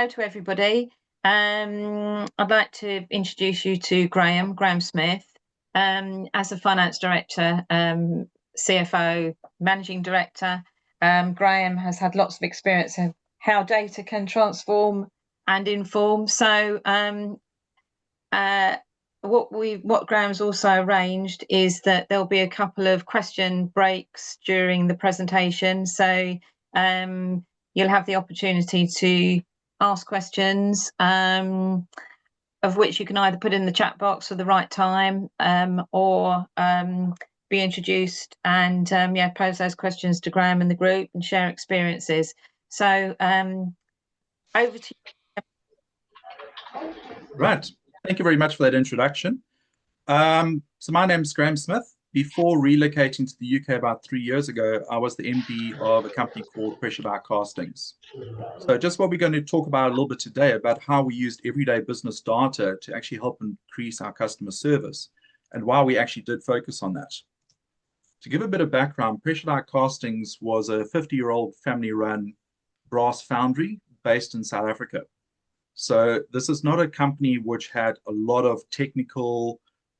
hello to everybody. I'd like to introduce you to Graham Smith. As a finance director, CFO, managing director, Graham has had lots of experience of how data can transform and inform. So what Graham's also arranged is that there'll be a couple of question breaks during the presentation. So you'll have the opportunity to ask questions, of which you can either put in the chat box at the right time, or be introduced and pose those questions to Graham and the group and share experiences. So over to you. Right. Thank you very much for that introduction. So my name is Graham Smith. Before relocating to the UK about 3 years ago, I was the MD of a company called Pressure Die Castings. So just what we're going to talk about a little bit today about how we used everyday business data to actually help increase our customer service and why we actually did focus on that. To give a bit of background, Pressure Die Castings was a 50-year-old family-run brass foundry based in South Africa. So this is not a company which had a lot of technical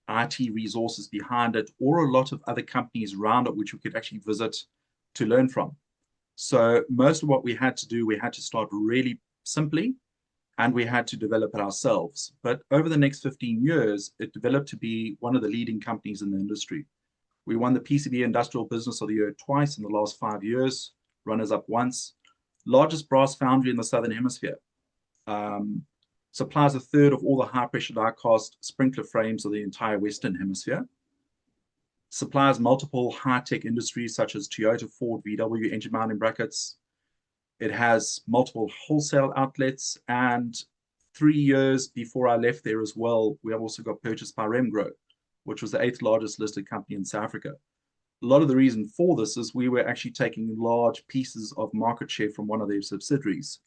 IT resources behind it or a lot of other companies around it which we could actually visit to learn from. So most of what we had to do, we had to start really simply and we had to develop it ourselves. But over the next 15 years, it developed to be one of the leading companies in the industry. We won the PCB Industrial Business of the Year twice in the last 5 years, runners up once, largest brass foundry in the Southern Hemisphere. Supplies a third of all the high-pressure die-cast sprinkler frames of the entire Western Hemisphere. Supplies multiple high-tech industries such as Toyota, Ford, VW engine mounting brackets. It has multiple wholesale outlets, and 3 years before I left there as well, we have also got purchased by Remgro, which was the 8th largest listed company in South Africa. A lot of the reason for this is we were actually taking large pieces of market share from one of their subsidiaries.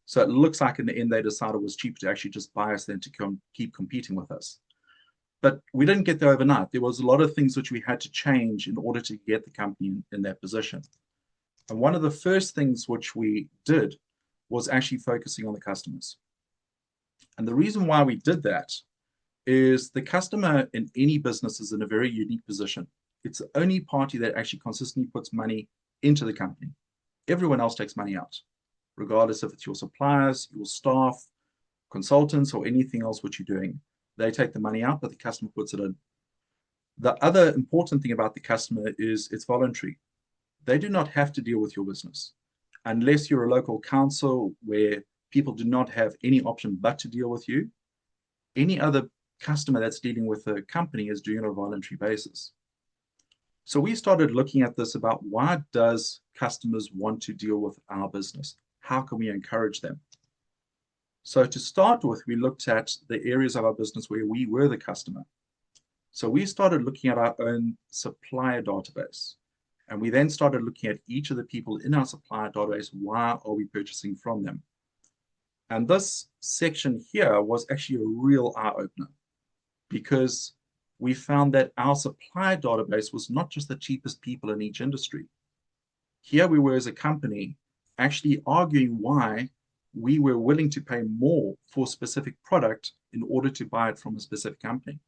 So it looks like in the end they decided it was cheaper to actually just buy us than to keep competing with us. But we didn't get there overnight. There was a lot of things which we had to change in order to get the company in that position. And one of the first things which we did was actually focusing on the customers. And the reason why we did that is the customer in any business is in a very unique position. It's the only party that actually consistently puts money into the company. Everyone else takes money out, regardless if it's your suppliers, your staff, consultants, or anything else which you're doing. They take the money out, but the customer puts it in. The other important thing about the customer is it's voluntary. They do not have to deal with your business. Unless you're a local council where people do not have any option but to deal with you, any other customer that's dealing with a company is doing it on a voluntary basis. So we started looking at this about why does customers want to deal with our business? How can we encourage them? So to start with, we looked at the areas of our business where we were the customer. So we started looking at our own supplier database. And we then started looking at each of the people in our supplier database. Why are we purchasing from them? And this section here was actually a real eye-opener because we found that our supplier database was not just the cheapest people in each industry. Here we were as a company actually arguing why we were willing to pay more for a specific product in order to buy it from a specific company.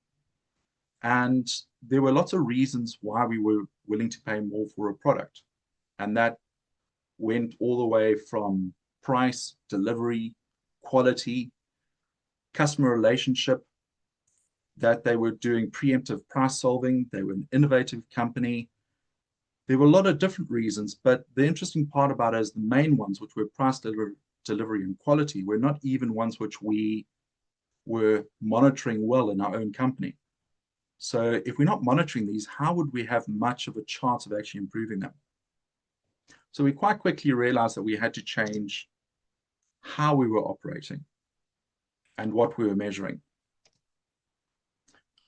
And there were lots of reasons why we were willing to pay more for a product. And that went all the way from price, delivery, quality, customer relationship, that they were doing preemptive price solving, they were an innovative company. There were a lot of different reasons, but the interesting part about it is the main ones, which were price, delivery, and quality, were not even ones which we were monitoring well in our own company. So if we're not monitoring these, how would we have much of a chance of actually improving them? So we quite quickly realized that we had to change how we were operating and what we were measuring.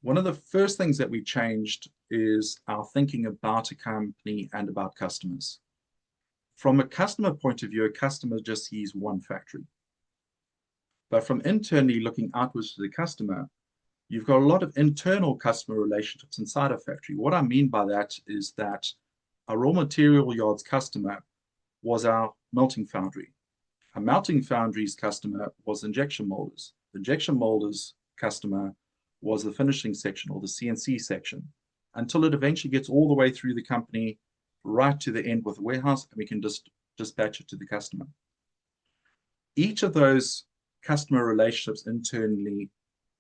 One of the first things that we changed is our thinking about a company and about customers. From a customer point of view, a customer just sees one factory. But from internally looking outwards to the customer, you've got a lot of internal customer relationships inside a factory. What I mean by that is that our raw material yards customer was our melting foundry. A melting foundry's customer was injection molders. The injection molders customer was the finishing section or the CNC section, until it eventually gets all the way through the company right to the end with the warehouse, and we can just dispatch it to the customer. Each of those customer relationships internally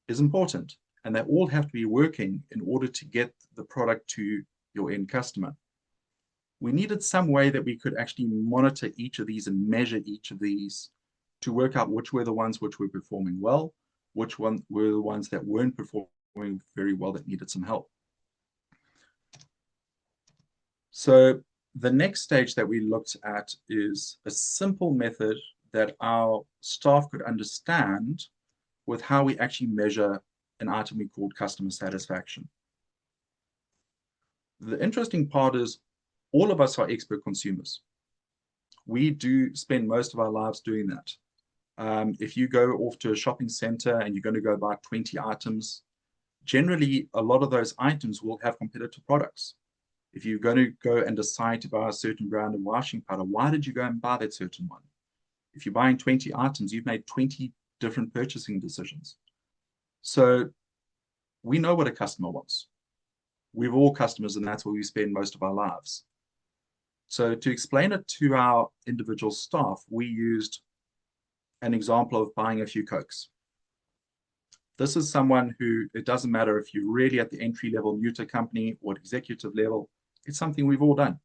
is important, and they all have to be working in order to get the product to your end customer. We needed some way that we could actually monitor each of these and measure each of these to work out which were the ones which were performing well, which one were the ones that weren't performing very well, that needed some help. So the next stage that we looked at is a simple method that our staff could understand with how we actually measure an item we called customer satisfaction. The interesting part is all of us are expert consumers. We do spend most of our lives doing that. If you go off to a shopping center and you're going to go buy 20 items, generally a lot of those items will have competitive products. If you're going to go and decide to buy a certain brand of washing powder, why did you go and buy that certain one? If you're buying 20 items, you've made 20 different purchasing decisions. So we know what a customer wants. We're all customers, and that's where we spend most of our lives. So to explain it to our individual staff, we used an example of buying a few Cokes. This is someone who, it doesn't matter if you're really at the entry level, new to company, or executive level, it's something we've all done.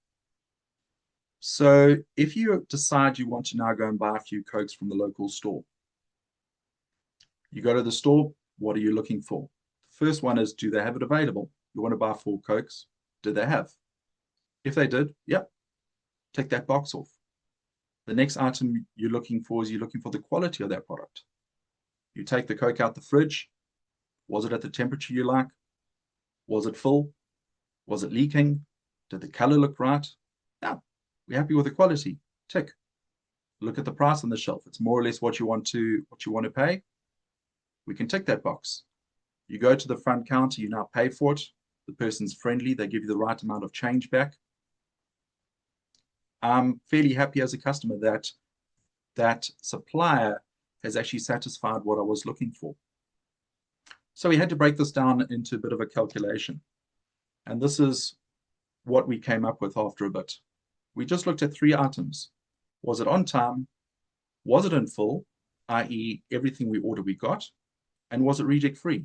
So if you decide you want to now go and buy a few Cokes from the local store, you go to the store, what are you looking for? The first one is, do they have it available? You want to buy 4 Cokes, do they have? If they did, yep, take that box off. The next item you're looking for is you're looking for the quality of that product. You take the Coke out the fridge. Was it at the temperature you like? Was it full? Was it leaking? Did the color look right? Yeah, we're happy with the quality. Tick. Look at the price on the shelf. It's more or less what you want to pay. We can tick that box. You go to the front counter, you now pay for it. The person's friendly, they give you the right amount of change back. I'm fairly happy as a customer that that supplier has actually satisfied what I was looking for. So we had to break this down into a bit of a calculation. And this is what we came up with after a bit. We just looked at 3 items. Was it on time? Was it in full, i.e. everything we ordered we got? And was it reject free?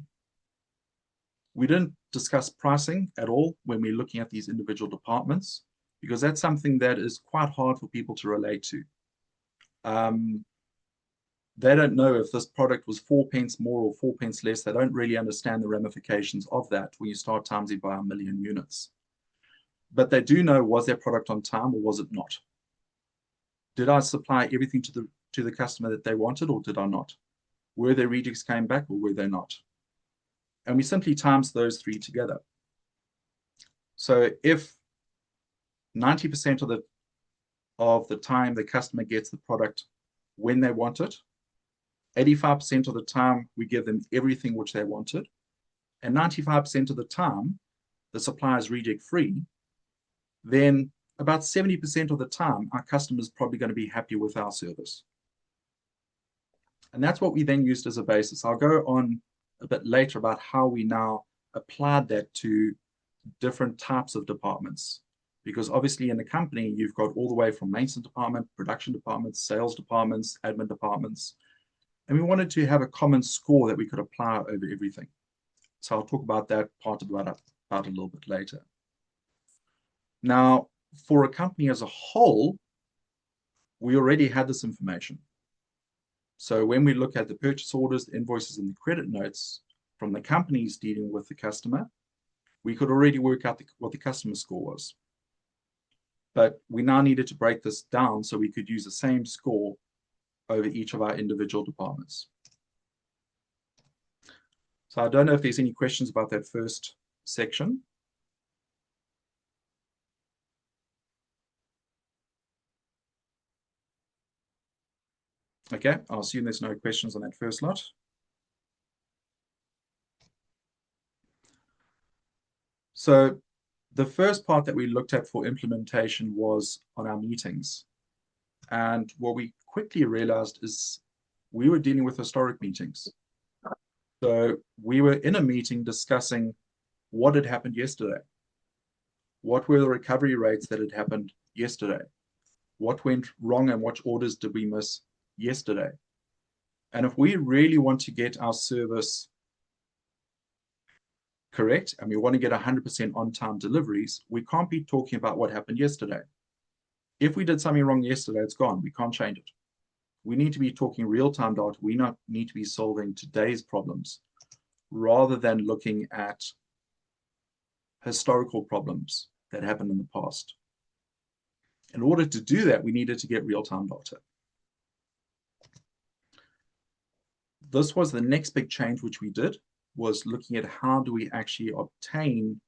We didn't discuss pricing at all when we're looking at these individual departments, because that's something that is quite hard for people to relate to. They don't know if this product was 4 pence more or 4 pence less. They don't really understand the ramifications of that when you start timesing by 1 million units. But they do know, was their product on time or was it not? Did I supply everything to the customer that they wanted, or did I not? Were their rejects came back or were they not? And we simply times those 3 together. So if 90% of the time the customer gets the product when they want it, 85% of the time we give them everything which they wanted, and 95% of the time the supplier is reject free, then about 70% of the time our customer is probably going to be happy with our service. And that's what we then used as a basis. I'll go on a bit later about how we now applied that to different types of departments. Because obviously in a company, you've got all the way from maintenance department, production departments, sales departments, admin departments. And we wanted to have a common score that we could apply over everything. So I'll talk about that part about a little bit later. Now, for a company as a whole, we already had this information. So when we look at the purchase orders, the invoices, and the credit notes from the companies dealing with the customer, we could already work out what the customer score was. But we now needed to break this down so we could use the same score over each of our individual departments. So I don't know if there's any questions about that first section. Okay, I'll assume there's no questions on that first lot. So the first part that we looked at for implementation was on our meetings. And what we quickly realized is we were dealing with historic meetings. So we were in a meeting discussing what had happened yesterday. What were the recovery rates that had happened yesterday? What went wrong and what orders did we miss yesterday? And if we really want to get our service correct and we want to get 100% on-time deliveries, we can't be talking about what happened yesterday. If we did something wrong yesterday, it's gone. We can't change it. We need to be talking real-time data. We need to be solving today's problems rather than looking at historical problems that happened in the past. In order to do that, we needed to get real-time data. This was the next big change which we did, was looking at how do we actually obtain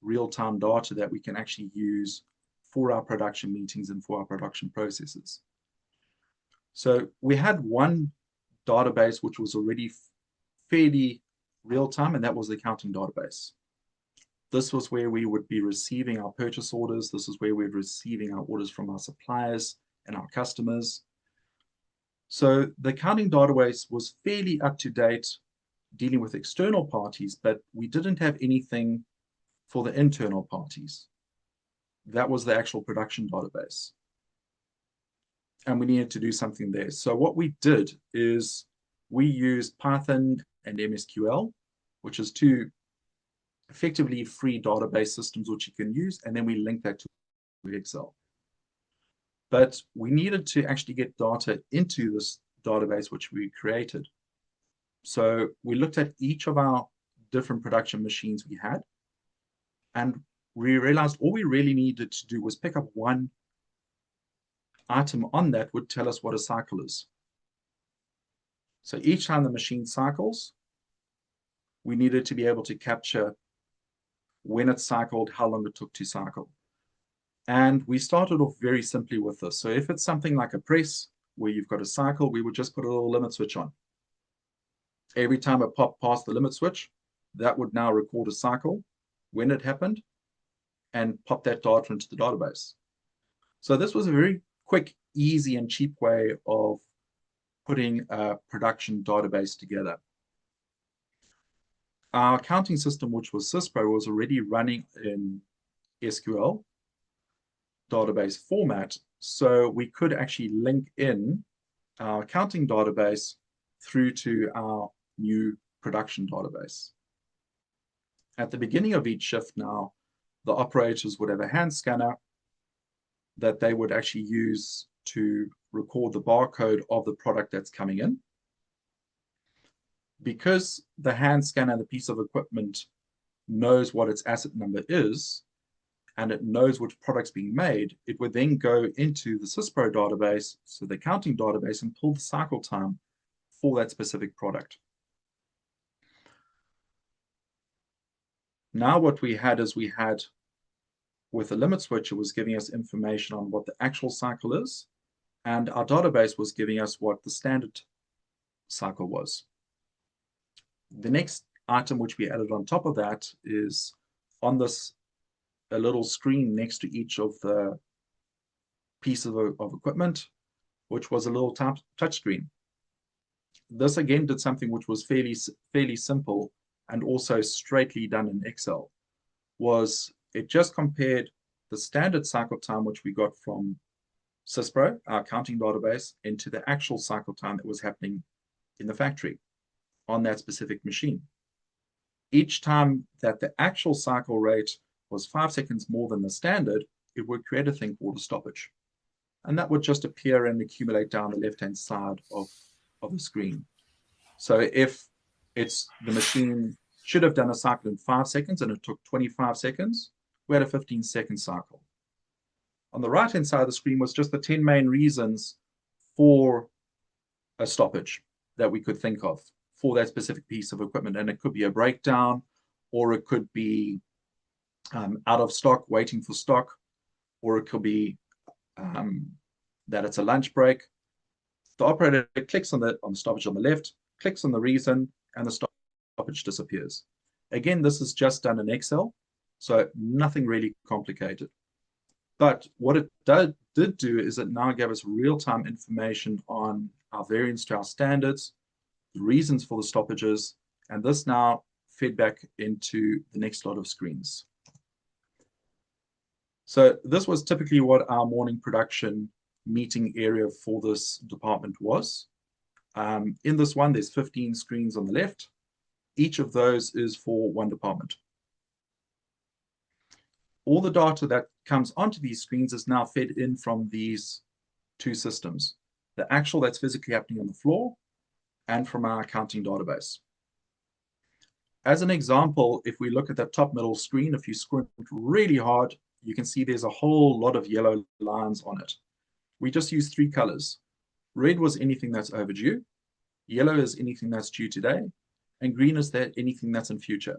real-time data that we can actually use for our production meetings and for our production processes. So we had one database which was already fairly real-time, and that was the accounting database. This was where we would be receiving our purchase orders. This is where we're receiving our orders from our suppliers and our customers. So the accounting database was fairly up to date, dealing with external parties, but we didn't have anything for the internal parties. That was the actual production database. And we needed to do something there. So what we did is we used Python and MSQL, which is two effectively free database systems which you can use, and then we link that to Excel. But we needed to actually get data into this database which we created. So we looked at each of our different production machines we had, and we realized all we really needed to do was pick up one item on that would tell us what a cycle is. So each time the machine cycles, we needed to be able to capture when it cycled, how long it took to cycle. And we started off very simply with this. So if it's something like a press where you've got a cycle, we would just put a little limit switch on. Every time it popped past the limit switch, that would now record a cycle, when it happened, and pop that data into the database. So this was a very quick, easy, and cheap way of putting a production database together. Our accounting system, which was Syspro, was already running in SQL database format, so we could actually link in our accounting database through to our new production database. At the beginning of each shift now, the operators would have a hand scanner that they would actually use to record the barcode of the product that's coming in. Because the hand scanner, the piece of equipment, knows what its asset number is, and it knows which product's being made, it would then go into the Syspro database, so the accounting database, and pull the cycle time for that specific product. Now what we had is we had, with the limit switch, it was giving us information on what the actual cycle is, and our database was giving us what the standard cycle was. The next item which we added on top of that is on this, a little screen next to each of the pieces of equipment, which was a little touch screen. This again did something which was fairly simple and also straightly done in Excel. Was it just compared the standard cycle time which we got from Syspro, our accounting database, into the actual cycle time that was happening in the factory on that specific machine. Each time that the actual cycle rate was 5 seconds more than the standard, it would create a thing called a stoppage. And that would just appear and accumulate down the left-hand side of the screen. So if it's the machine should have done a cycle in 5 seconds and it took 25 seconds, we had a 15-second cycle. On the right-hand side of the screen was just the 10 main reasons for a stoppage that we could think of for that specific piece of equipment. And it could be a breakdown, or it could be out of stock, waiting for stock, or it could be that it's a lunch break. The operator clicks on the stoppage on the left, clicks on the reason, and the stoppage disappears. Again, this is just done in Excel, so nothing really complicated. But what it did do is it now gave us real-time information on our variance to our standards, the reasons for the stoppages, and this now fed back into the next lot of screens. So this was typically what our morning production meeting area for this department was. In this one, there's 15 screens on the left. Each of those is for one department. All the data that comes onto these screens is now fed in from these two systems. The actual that's physically happening on the floor and from our accounting database. As an example, if we look at that top middle screen, if you squint really hard, you can see there's a whole lot of yellow lines on it. We just use three colors. Red was anything that's overdue, yellow is anything that's due today, and green is that anything that's in future.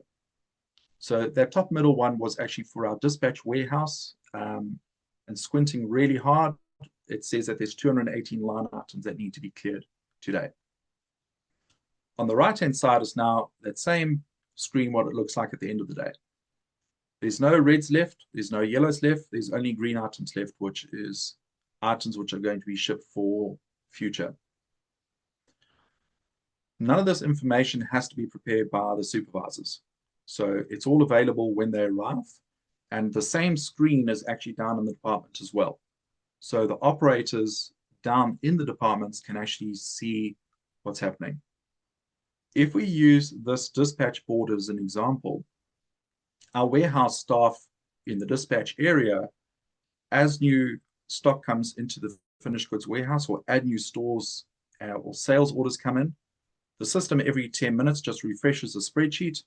So that top middle one was actually for our dispatch warehouse, and squinting really hard, it says that there's 218 line items that need to be cleared today. On the right-hand side is now that same screen, what it looks like at the end of the day. There's no reds left, there's no yellows left, there's only green items left, which is items which are going to be shipped for future. None of this information has to be prepared by the supervisors. So it's all available when they arrive. And the same screen is actually down in the department as well. So the operators down in the departments can actually see what's happening. If we use this dispatch board as an example, our warehouse staff in the dispatch area, as new stock comes into the finished goods warehouse or add new stores or sales orders come in, the system every 10 minutes just refreshes the spreadsheet,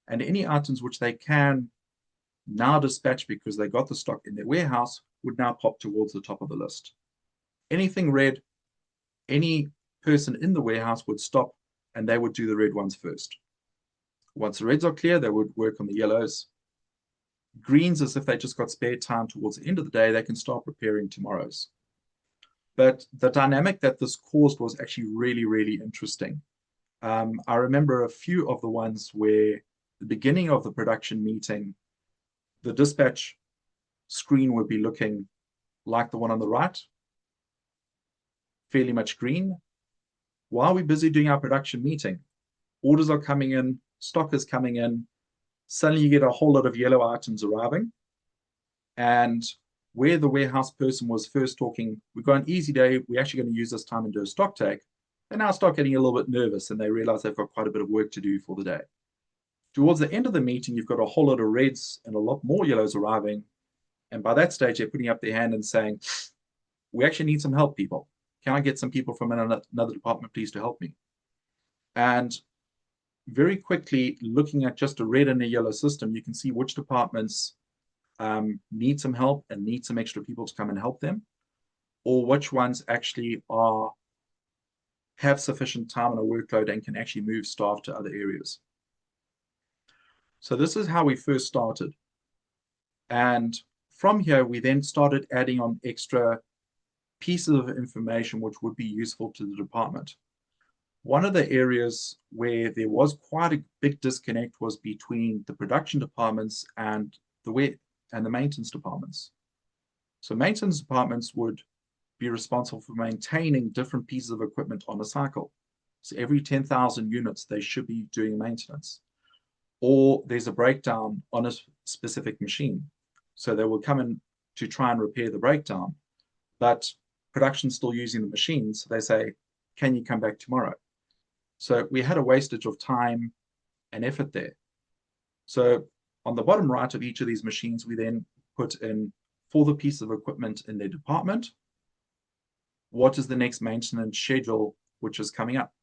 and any items which they can now dispatch because they got the stock in their warehouse would now pop towards the top of the list. Anything red, any person in the warehouse would stop and they would do the red ones first. Once the reds are clear, they would work on the yellows. Greens, as if they just got spare time towards the end of the day, they can start preparing tomorrow's. But the dynamic that this caused was actually really, really interesting. I remember a few of the ones where the beginning of the production meeting, the dispatch screen would be looking like the one on the right, fairly much green. While we're busy doing our production meeting, orders are coming in, stock is coming in, suddenly you get a whole lot of yellow items arriving. And where the warehouse person was first talking, we've got an easy day, we're actually going to use this time and do a stock take, they now start getting a little bit nervous and they realize they've got quite a bit of work to do for the day. Towards the end of the meeting, you've got a whole lot of reds and a lot more yellows arriving. And by that stage, they're putting up their hand and saying, we actually need some help, people. Can I get some people from another department, please, to help me? And very quickly, looking at just a red and a yellow system, you can see which departments need some help and need some extra people to come and help them, or which ones actually have sufficient time and a workload and can actually move staff to other areas. So this is how we first started. And from here, we then started adding on extra pieces of information which would be useful to the department. One of the areas where there was quite a big disconnect was between the production departments and the maintenance departments. So maintenance departments would be responsible for maintaining different pieces of equipment on a cycle. So every 10,000 units, they should be doing maintenance. Or there's a breakdown on a specific machine. So they will come in to try and repair the breakdown, but production's still using the machines. So they say, can you come back tomorrow? So we had a wastage of time and effort there. So on the bottom right of each of these machines, we then put in for the piece of equipment in their department, what is the next maintenance schedule which is coming up.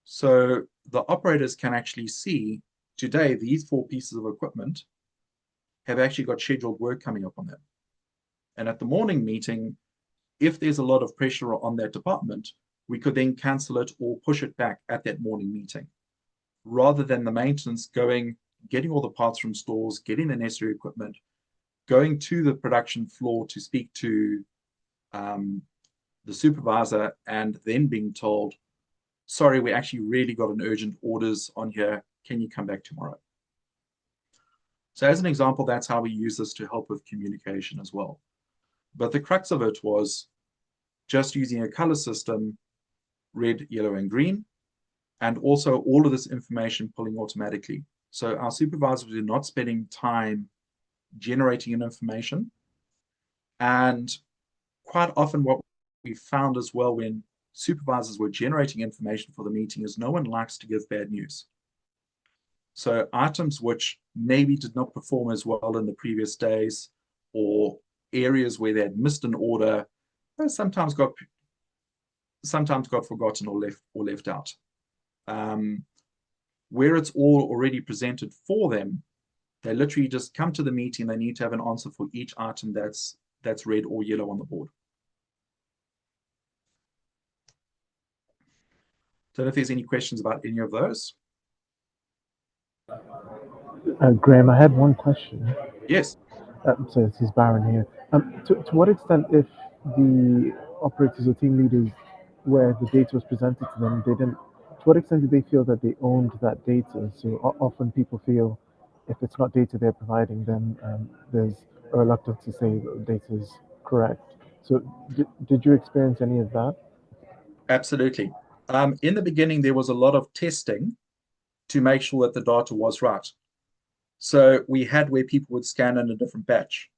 So the operators can actually see today these 4 pieces of equipment have actually got scheduled work coming up on them. And at the morning meeting, if there's a lot of pressure on that department, we could then cancel it or push it back at that morning meeting, rather than the maintenance going, getting all the parts from stores, getting the necessary equipment, going to the production floor to speak to the supervisor, and then being told, sorry, we actually really got an urgent orders on here. Can you come back tomorrow? So as an example, that's how we use this to help with communication as well. But the crux of it was just using a color system, red, yellow, and green, and also all of this information pulling automatically. So our supervisors were not spending time generating an information. And quite often what we found as well when supervisors were generating information for the meeting is no one likes to give bad news. So items which maybe did not perform as well in the previous days, or areas where they had missed an order, sometimes got forgotten or left out. Where it's all already presented for them, they literally just come to the meeting. They need to have an answer for each item that's red or yellow on the board. Don't know if there's any questions about any of those. Graham, I had one question. Yes. So this is Baron here. To what extent, if the operators or team leaders, where the data was presented to them, they didn't, to what extent did they feel that they owned that data? So often people feel if it's not data they're providing, then there's a reluctance to say that the data is correct. So did you experience any of that? Absolutely. In the beginning, there was a lot of testing to make sure that the data was right. So we had where people would scan in a different batch,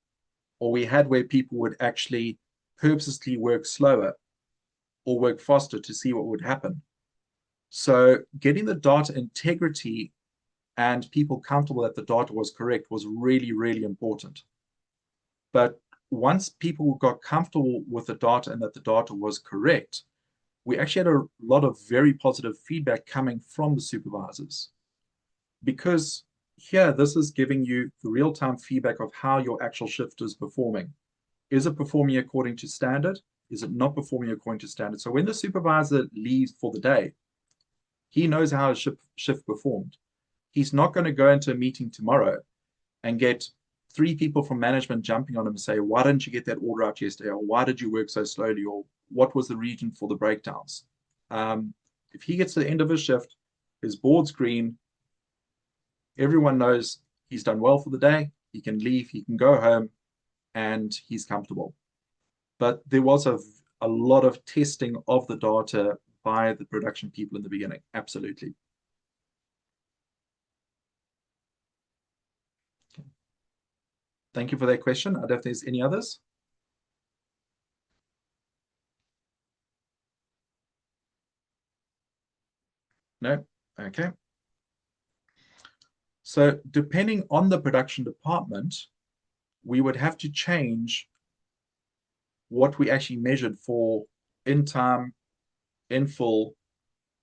or we had where people would actually purposely work slower or work faster to see what would happen. So getting the data integrity and people comfortable that the data was correct was really, really important. But once people got comfortable with the data and that the data was correct, we actually had a lot of very positive feedback coming from the supervisors. Because here, this is giving you the real-time feedback of how your actual shift is performing. Is it performing according to standard? Is it not performing according to standard? So when the supervisor leaves for the day, he knows how his shift performed. He's not going to go into a meeting tomorrow and get 3 people from management jumping on him and say, why didn't you get that order out yesterday? Or why did you work so slowly? Or what was the reason for the breakdowns? If he gets to the end of his shift, his board's green, everyone knows he's done well for the day, he can leave, he can go home, and he's comfortable. But there was a lot of testing of the data by the production people in the beginning, absolutely. Thank you for that question. I don't know if there's any others. No? Okay. So depending on the production department, we would have to change what we actually measured for in time, in full,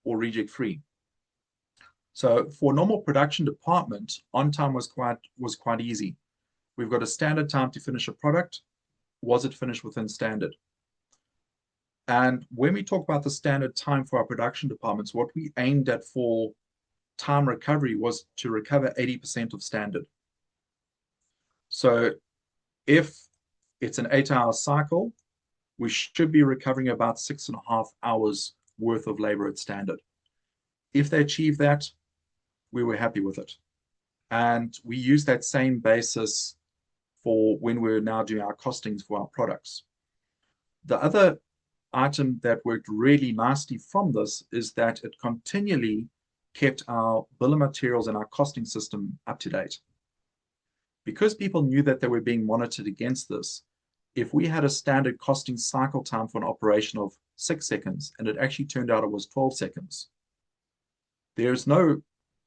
or reject free. So for a normal production department, on time was quite easy. We've got a standard time to finish a product. Was it finished within standard? And when we talk about the standard time for our production departments, what we aimed at for time recovery was to recover 80% of standard. So if it's an 8-hour cycle, we should be recovering about 6.5 hours worth of labor at standard. If they achieve that, we were happy with it. And we use that same basis for when we're now doing our costings for our products. The other item that worked really nicely from this is that it continually kept our bill of materials and our costing system up to date. Because people knew that they were being monitored against this, if we had a standard costing cycle time for an operation of 6 seconds and it actually turned out it was 12 seconds, there's no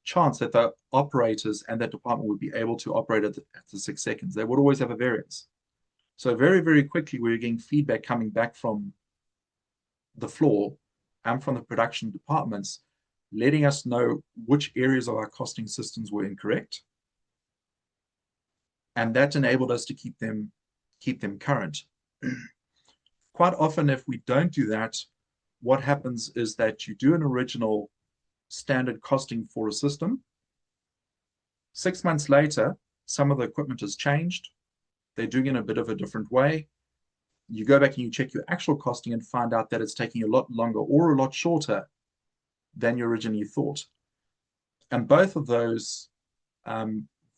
chance that the operators and that department would be able to operate at the 6 seconds. They would always have a variance. So very, very quickly, we were getting feedback coming back from the floor and from the production departments, letting us know which areas of our costing systems were incorrect. And that enabled us to keep them current. Quite often, if we don't do that, what happens is that you do an original standard costing for a system. 6 months later, some of the equipment has changed. They're doing it in a bit of a different way. You go back and you check your actual costing and find out that it's taking a lot longer or a lot shorter than you originally thought. And both of those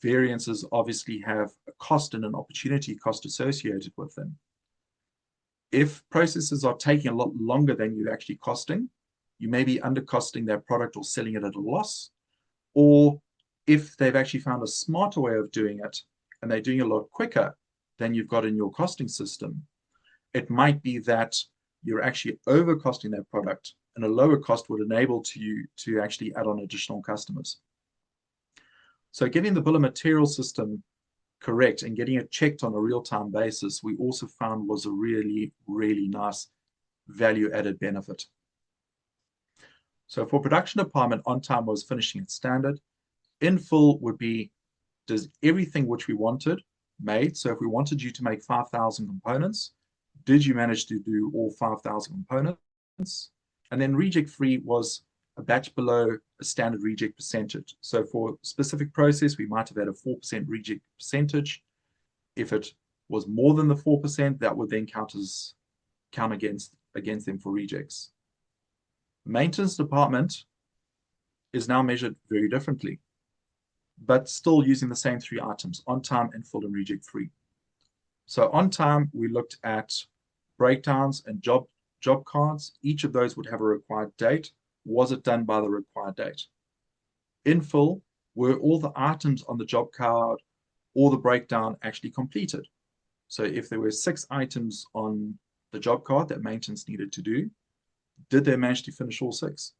variances obviously have a cost and an opportunity cost associated with them. If processes are taking a lot longer than you're actually costing, you may be undercosting their product or selling it at a loss. Or if they've actually found a smarter way of doing it and they're doing it a lot quicker than you've got in your costing system, it might be that you're actually overcosting their product, and a lower cost would enable you to actually add on additional customers. So getting the bill of material system correct and getting it checked on a real-time basis, we also found was a really, really nice value-added benefit. So for production department, on time was finishing at standard. In full would be, does everything which we wanted made? So if we wanted you to make 5,000 components, did you manage to do all 5,000 components? And then reject free was a batch below a standard reject percentage. So for a specific process, we might have had a 4% reject percentage. If it was more than the 4%, that would then count against them for rejects. Maintenance department is now measured very differently, but still using the same 3 items: on time, in full, and reject free. So on time, we looked at breakdowns and job cards. Each of those would have a required date. Was it done by the required date? In full, were all the items on the job card or the breakdown actually completed? So if there were 6 items on the job card that maintenance needed to do, did they manage to finish all 6?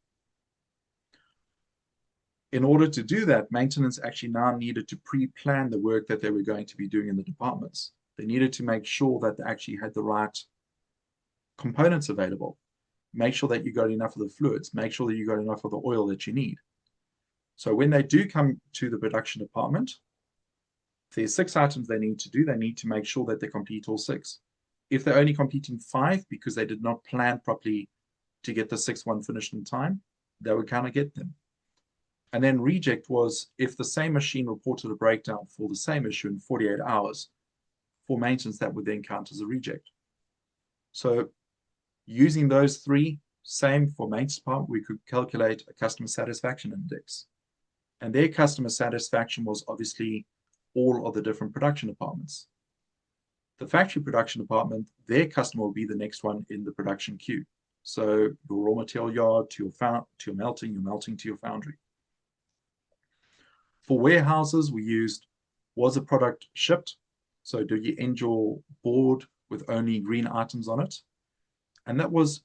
In order to do that, maintenance actually now needed to pre-plan the work that they were going to be doing in the departments. They needed to make sure that they actually had the right components available. Make sure that you got enough of the fluids. Make sure that you got enough of the oil that you need. So when they do come to the production department, if there's 6 items they need to do, they need to make sure that they complete all 6. If they're only completing 5 because they did not plan properly to get the 6th one finished in time, they would kind of get them. And then reject was if the same machine reported a breakdown for the same issue in 48 hours, for maintenance, that would then count as a reject. So using those 3, same for maintenance department, we could calculate a customer satisfaction index. And their customer satisfaction was obviously all of the different production departments. The factory production department, their customer will be the next one in the production queue. So your raw material yard to your melting to your foundry. For warehouses, we used, was a product shipped? So do you end your board with only green items on it? And that was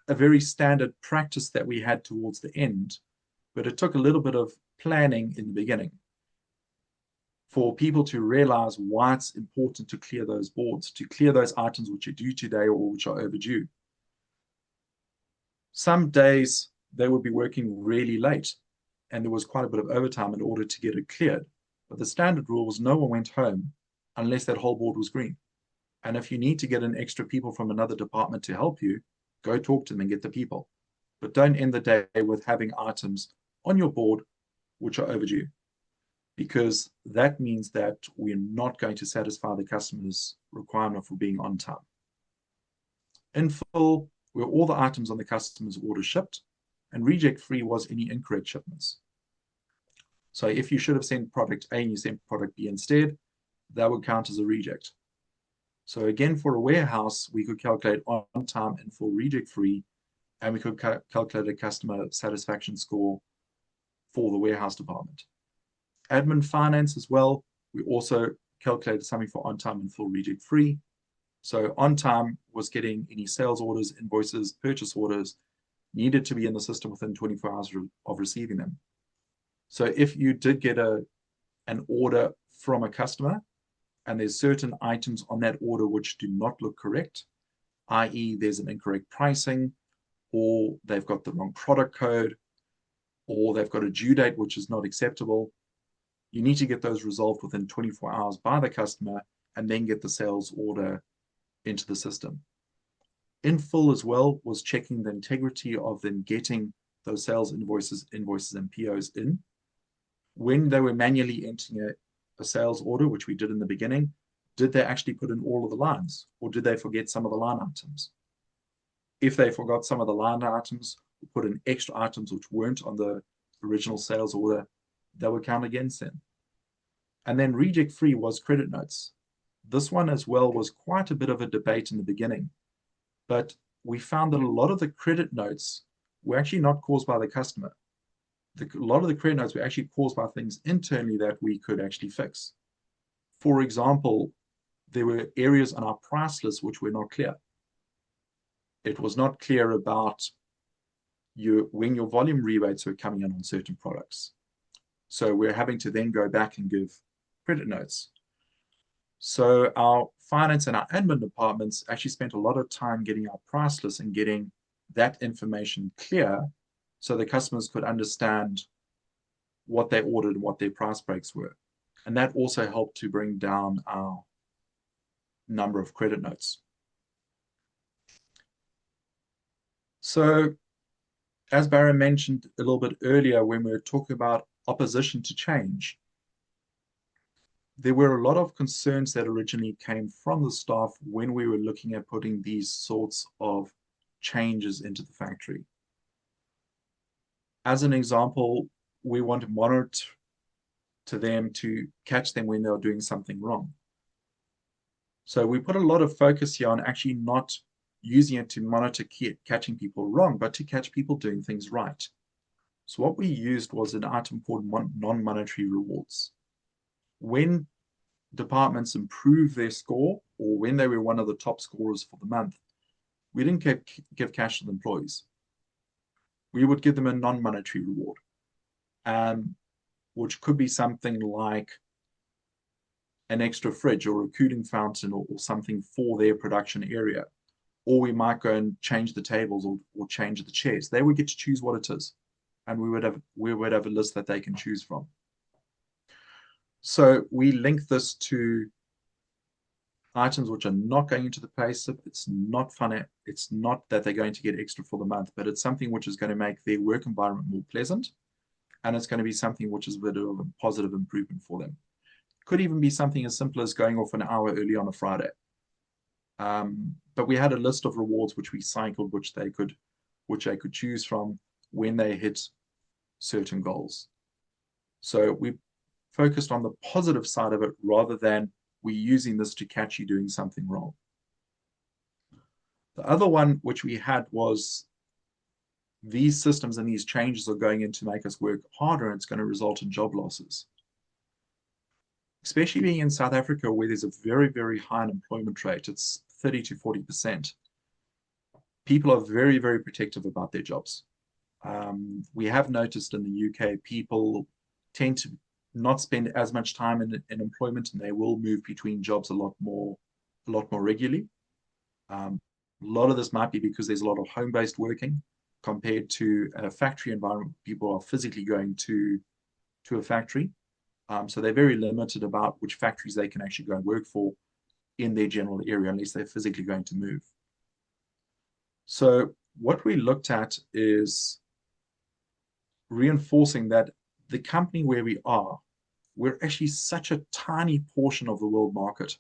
a very standard practice that we had towards the end, but it took a little bit of planning in the beginning for people to realize why it's important to clear those boards, to clear those items which are due today or which are overdue. Some days they would be working really late and there was quite a bit of overtime in order to get it cleared. But the standard rule was no one went home unless that whole board was green. And if you need to get in extra people from another department to help you, go talk to them and get the people. But don't end the day with having items on your board which are overdue, because that means that we're not going to satisfy the customer's requirement for being on time. In full, were all the items on the customer's order shipped, and reject free was any incorrect shipments. So if you should have sent product A and you sent product B instead, that would count as a reject. So again, for a warehouse, we could calculate on time and full reject free, and we could calculate a customer satisfaction score for the warehouse department. Admin finance as well, we also calculated something for on time and full reject free. So on time was getting any sales orders, invoices, purchase orders needed to be in the system within 24 hours of receiving them. So if you did get an order from a customer and there's certain items on that order which do not look correct, i.e. there's an incorrect pricing, or they've got the wrong product code, or they've got a due date which is not acceptable, you need to get those resolved within 24 hours by the customer and then get the sales order into the system. In full as well was checking the integrity of them getting those sales invoices and POs in. When they were manually entering a sales order, which we did in the beginning, did they actually put in all of the lines, or did they forget some of the line items? If they forgot some of the line items, or put in extra items which weren't on the original sales order, that would count against them. And then reject free was credit notes. This one as well was quite a bit of a debate in the beginning, but we found that a lot of the credit notes were actually not caused by the customer. A lot of the credit notes were actually caused by things internally that we could actually fix. For example, there were areas on our price list which were not clear. It was not clear about when your volume rebates were coming in on certain products. So we're having to then go back and give credit notes. So our finance and our admin departments actually spent a lot of time getting our price list and getting that information clear so the customers could understand what they ordered and what their price breaks were. And that also helped to bring down our number of credit notes. So as Baron mentioned a little bit earlier when we were talking about opposition to change, there were a lot of concerns that originally came from the staff when we were looking at putting these sorts of changes into the factory. As an example, we want to monitor to them to catch them when they're doing something wrong. So we put a lot of focus here on actually not using it to monitor catching people wrong, but to catch people doing things right. So what we used was an item called non-monetary rewards. When departments improved their score, or when they were one of the top scorers for the month, we didn't give cash to the employees. We would give them a non-monetary reward, which could be something like an extra fridge or a cooling fountain or something for their production area. Or we might go and change the tables or change the chairs. They would get to choose what it is. And we would have a list that they can choose from. So we link this to items which are not going into the pay slip. It's not funny. It's not that they're going to get extra for the month, but it's something which is going to make their work environment more pleasant. And it's going to be something which is a bit of a positive improvement for them. Could even be something as simple as going off an hour early on a Friday. But we had a list of rewards which we cycled, which they could choose from when they hit certain goals. So we focused on the positive side of it rather than we using this to catch you doing something wrong. The other one which we had was these systems and these changes are going in to make us work harder, and it's going to result in job losses. Especially being in South Africa where there's a very, very high unemployment rate, it's 30 to 40%. People are very, very protective about their jobs. We have noticed in the UK, people tend to not spend as much time in employment, and they will move between jobs a lot more regularly. A lot of this might be because there's a lot of home-based working compared to a factory environment. People are physically going to a factory. So they're very limited about which factories they can actually go and work for in their general area, unless they're physically going to move. So what we looked at is reinforcing that the company where we are, we're actually such a tiny portion of the world market.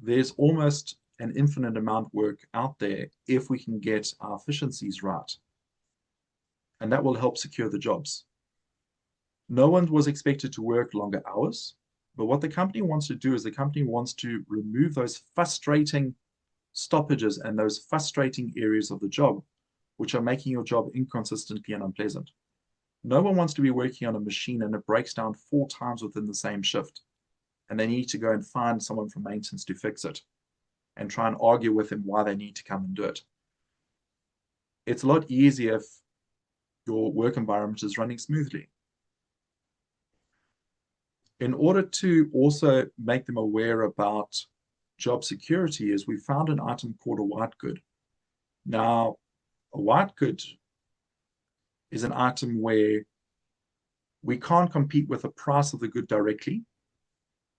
There's almost an infinite amount of work out there if we can get our efficiencies right. And that will help secure the jobs. No one was expected to work longer hours, but what the company wants to do is the company wants to remove those frustrating stoppages and those frustrating areas of the job, which are making your job inconsistently and unpleasant. No one wants to be working on a machine and it breaks down 4 times within the same shift, and they need to go and find someone from maintenance to fix it and try and argue with them why they need to come and do it. It's a lot easier if your work environment is running smoothly. In order to also make them aware about job security, is we found an item called a white good. Now, a white good is an item where we can't compete with the price of the good directly.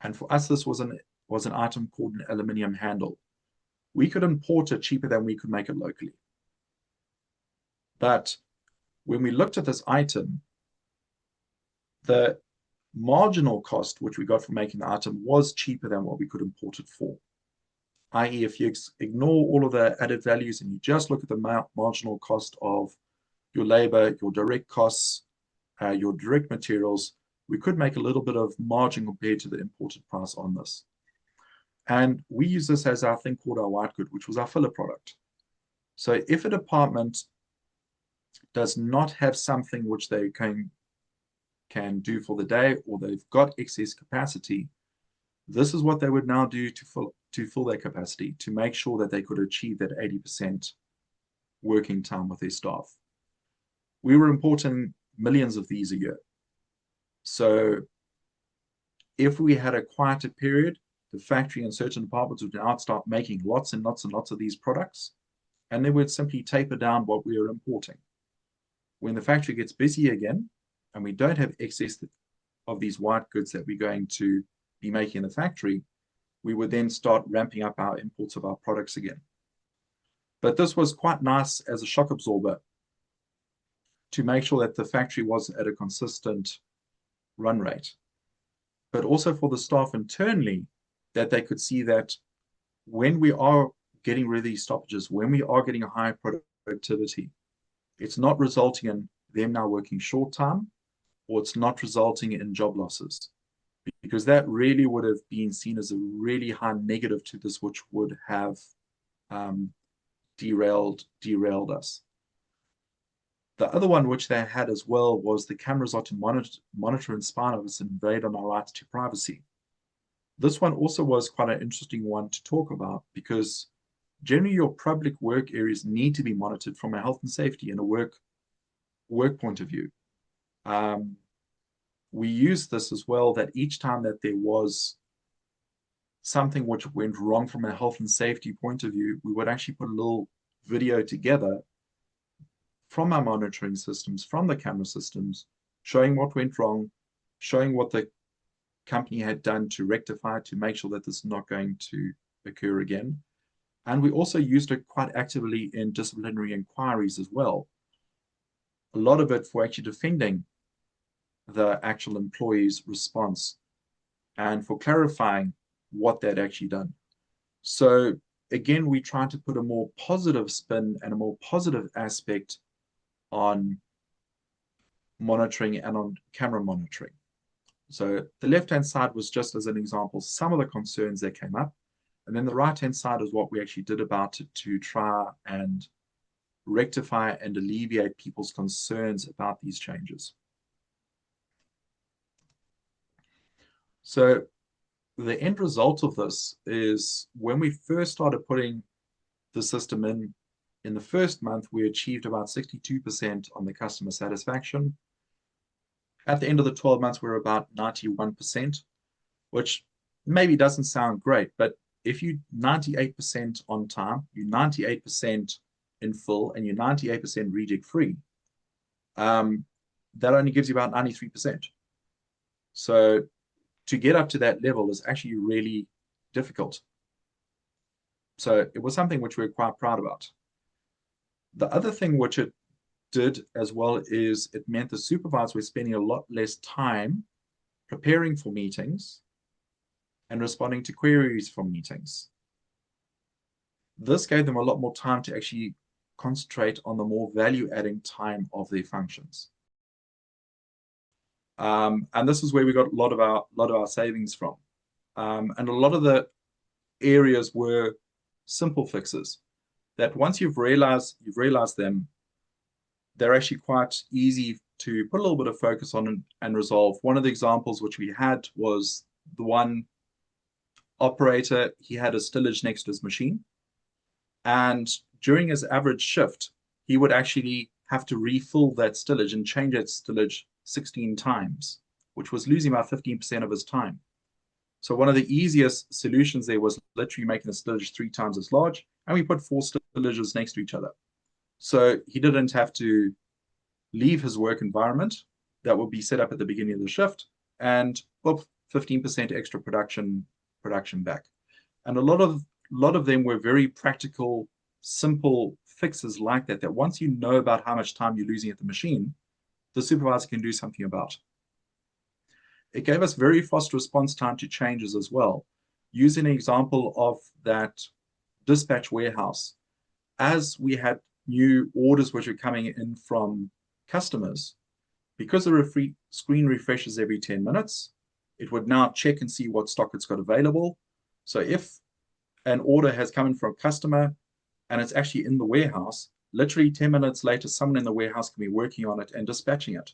And for us, this was an item called an aluminium handle. We could import it cheaper than we could make it locally. But when we looked at this item, the marginal cost which we got for making the item was cheaper than what we could import it for. I.e., if you ignore all of the added values and you just look at the marginal cost of your labor, your direct costs, your direct materials, we could make a little bit of margin compared to the imported price on this. And we use this as our thing called our white good, which was our filler product. So if a department does not have something which they can do for the day, or they've got excess capacity, this is what they would now do to fill their capacity, to make sure that they could achieve that 80% working time with their staff. We were importing millions of these a year. So if we had a quieter period, the factory and certain departments would now start making lots and lots and lots of these products, and they would simply taper down what we are importing. When the factory gets busy again, and we don't have excess of these white goods that we're going to be making in the factory, we would then start ramping up our imports of our products again. But this was quite nice as a shock absorber to make sure that the factory was at a consistent run rate, but also for the staff internally, that they could see that when we are getting rid of these stoppages, when we are getting a high productivity, it's not resulting in them now working short time, or it's not resulting in job losses, because that really would have been seen as a really high negative to this, which would have derailed us. The other one which they had as well was the cameras are to monitor and spy on us and invade on our rights to privacy. This one also was quite an interesting one to talk about, because generally your public work areas need to be monitored from a health and safety and a work point of view. We used this as well, that each time that there was something which went wrong from a health and safety point of view, we would actually put a little video together from our monitoring systems, from the camera systems, showing what went wrong, showing what the company had done to rectify, to make sure that this is not going to occur again. And we also used it quite actively in disciplinary inquiries as well. A lot of it for actually defending the actual employee's response and for clarifying what they'd actually done. So again, we tried to put a more positive spin and a more positive aspect on monitoring and on camera monitoring. So the left-hand side was just as an example, some of the concerns that came up. And then the right-hand side is what we actually did about it to try and rectify and alleviate people's concerns about these changes. So the end result of this is, when we first started putting the system in the first month, we achieved about 62% on the customer satisfaction. At the end of the 12 months, we're about 91%, which maybe doesn't sound great, but if you're 98% on time, you're 98% in full, and you're 98% reject free, that only gives you about 93%. So to get up to that level is actually really difficult. So it was something which we were quite proud about. The other thing which it did as well is it meant the supervisors were spending a lot less time preparing for meetings and responding to queries from meetings. This gave them a lot more time to actually concentrate on the more value-adding time of their functions. And this is where we got a lot of our savings from. And a lot of the areas were simple fixes that once you've realized them, they're actually quite easy to put a little bit of focus on and resolve. One of the examples which we had was the one operator, he had a stillage next to his machine. And during his average shift, he would actually have to refill that stillage and change that stillage 16 times, which was losing about 15% of his time. So one of the easiest solutions there was literally making the stillage 3 times as large, and we put 4 stillages next to each other. So he didn't have to leave his work environment that would be set up at the beginning of the shift, and 15% extra production back. And a lot of them were very practical, simple fixes like that, that once you know about how much time you're losing at the machine, the supervisor can do something about. It gave us very fast response time to changes as well. Using an example of that dispatch warehouse, as we had new orders which were coming in from customers, because the screen refreshes every 10 minutes, it would now check and see what stock it's got available. So if an order has come in from a customer and it's actually in the warehouse, literally 10 minutes later, someone in the warehouse can be working on it and dispatching it.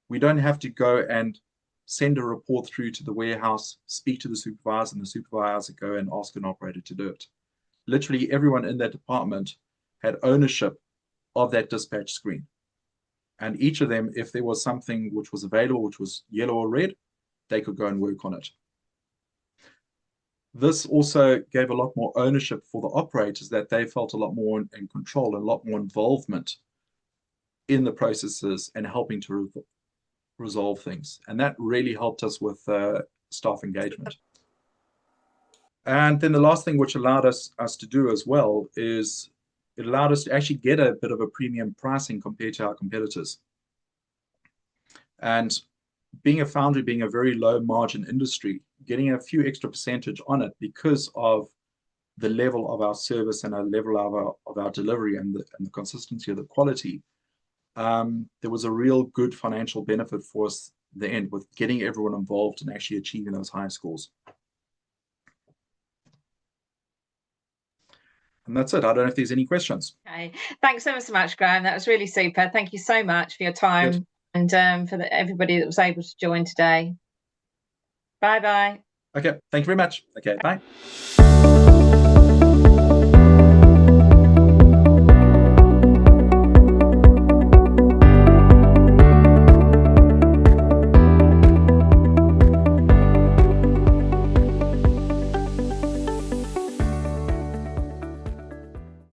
We don't have to go and send a report through to the warehouse, speak to the supervisor, and the supervisor go and ask an operator to do it. Literally everyone in that department had ownership of that dispatch screen. And each of them, if there was something which was available, which was yellow or red, they could go and work on it. This also gave a lot more ownership for the operators, that they felt a lot more in control, and a lot more involvement in the processes and helping to resolve things. And that really helped us with staff engagement. And then the last thing which allowed us to do as well is it allowed us to actually get a bit of a premium pricing compared to our competitors. And being a foundry, being a very low margin industry, getting a few extra percentage on it because of the level of our service and our level of our delivery and the consistency of the quality, there was a real good financial benefit for us at the end with getting everyone involved and actually achieving those high scores. And that's it. I don't know if there's any questions. Okay, thanks ever so much, Graham. That was really super. Thank you so much for your time. Good. And for everybody that was able to join today. Bye-bye. Okay, thank you very much. Okay, bye.